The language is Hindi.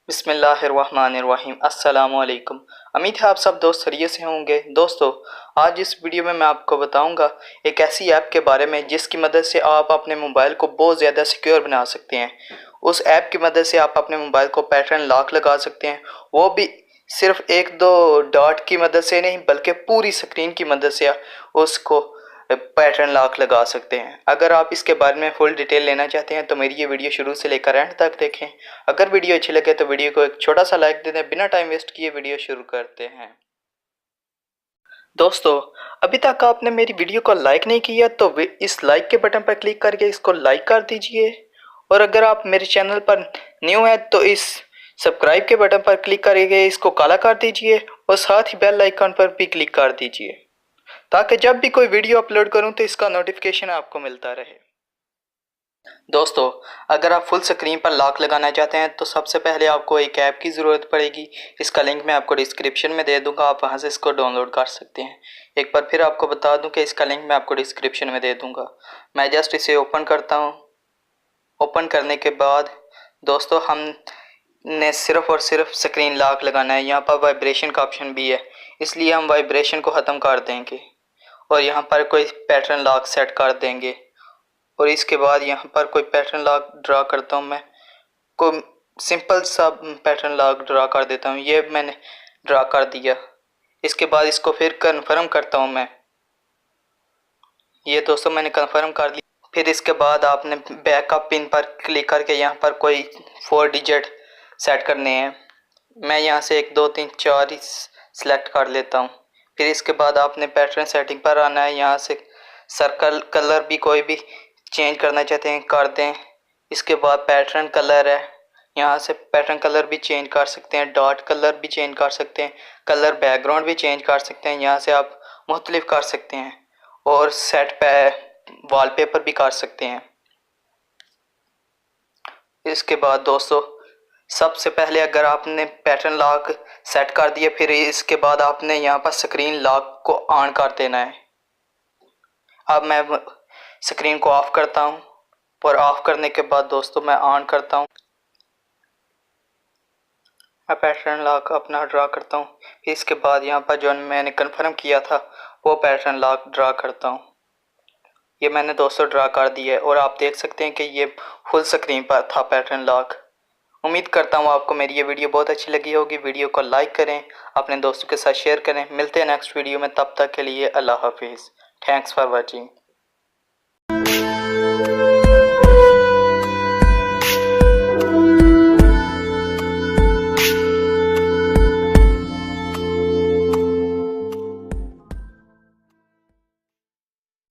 बिस्मिल्लाहिर्रहमानिर्रहीम। अस्सलामुअलैकुम। उम्मीद है आप सब दोस्त खैरियत से होंगे। दोस्तों, आज इस वीडियो में मैं आपको बताऊंगा एक ऐसी ऐप के बारे में जिसकी मदद से आप अपने मोबाइल को बहुत ज़्यादा सिक्योर बना सकते हैं। उस ऐप की मदद से आप अपने मोबाइल को पैटर्न लॉक लगा सकते हैं, वो भी सिर्फ एक दो डॉट की मदद से नहीं बल्कि पूरी स्क्रीन की मदद से उसको पैटर्न लॉक लगा सकते हैं। अगर आप इसके बारे में फुल डिटेल लेना चाहते हैं तो मेरी ये वीडियो शुरू से लेकर एंड तक देखें। अगर वीडियो अच्छी लगे तो वीडियो को एक छोटा सा लाइक दे दें। बिना टाइम वेस्ट किए वीडियो शुरू करते हैं। दोस्तों, अभी तक आपने मेरी वीडियो को लाइक नहीं किया तो इस लाइक के बटन पर क्लिक करके इसको लाइक कर दीजिए, और अगर आप मेरे चैनल पर न्यू हैं तो इस सब्सक्राइब के बटन पर क्लिक करके इसको काला कर दीजिए और साथ ही बेल आइकन पर भी क्लिक कर दीजिए ताकि जब भी कोई वीडियो अपलोड करूं तो इसका नोटिफिकेशन आपको मिलता रहे। दोस्तों, अगर आप फुल स्क्रीन पर लॉक लगाना चाहते हैं तो सबसे पहले आपको एक ऐप की ज़रूरत पड़ेगी। इसका लिंक मैं आपको डिस्क्रिप्शन में दे दूंगा, आप वहां से इसको डाउनलोड कर सकते हैं। एक बार फिर आपको बता दूं कि इसका लिंक मैं आपको डिस्क्रिप्शन में दे दूंगा। मैं जस्ट इसे ओपन करता हूं। ओपन करने के बाद दोस्तों, हमने सिर्फ और सिर्फ स्क्रीन लॉक लगाना है। यहाँ पर वाइब्रेशन का ऑप्शन भी है, इसलिए हम वाइब्रेशन को ख़त्म कर देंगे और यहाँ पर कोई पैटर्न लॉक सेट कर देंगे। और इसके बाद यहाँ पर कोई पैटर्न लॉक ड्रा करता हूँ। मैं कोई सिंपल सा पैटर्न लॉक ड्रा कर देता हूँ। ये मैंने ड्रा कर दिया। इसके बाद इसको फिर कन्फर्म करता हूँ मैं। ये दोस्तों मैंने कन्फर्म कर लिया। फिर इसके बाद आपने बैकअप पिन पर क्लिक करके यहाँ पर कोई 4 डिजिट सेट करने हैं। मैं यहाँ से 1 2 3 4 सेलेक्ट कर लेता हूँ। फिर इसके बाद आपने पैटर्न सेटिंग पर आना है। यहाँ से सर्कल कलर भी कोई भी चेंज करना चाहते हैं कर दें। इसके बाद पैटर्न कलर है, यहाँ से पैटर्न कलर भी चेंज कर सकते हैं, डॉट कलर भी चेंज कर सकते हैं, कलर बैकग्राउंड भी चेंज कर सकते हैं। यहाँ से आप मुख्तलिफ कर सकते हैं और सेट पे वॉलपेपर भी कर सकते हैं। इसके बाद दोस्तों, सबसे पहले अगर आपने पैटर्न लॉक सेट कर दिया, फिर इसके बाद आपने यहाँ पर स्क्रीन लॉक को ऑन कर देना है। अब मैं स्क्रीन को ऑफ करता हूँ और ऑफ करने के बाद दोस्तों मैं ऑन करता हूँ। मैं पैटर्न लॉक अपना ड्रा करता हूँ। फिर इसके बाद यहाँ पर जो मैंने कन्फर्म किया था वो पैटर्न लॉक ड्रा करता हूँ। ये मैंने दोस्तों ड्रा कर दिया है और आप देख सकते हैं कि ये फुल स्क्रीन पर था पैटर्न लॉक। उम्मीद करता हूँ आपको मेरी ये वीडियो बहुत अच्छी लगी होगी। वीडियो को लाइक करें, अपने दोस्तों के साथ शेयर करें। मिलते हैं नेक्स्ट वीडियो में, तब तक के लिए अल्लाह हाफिज़। Thanks for watching.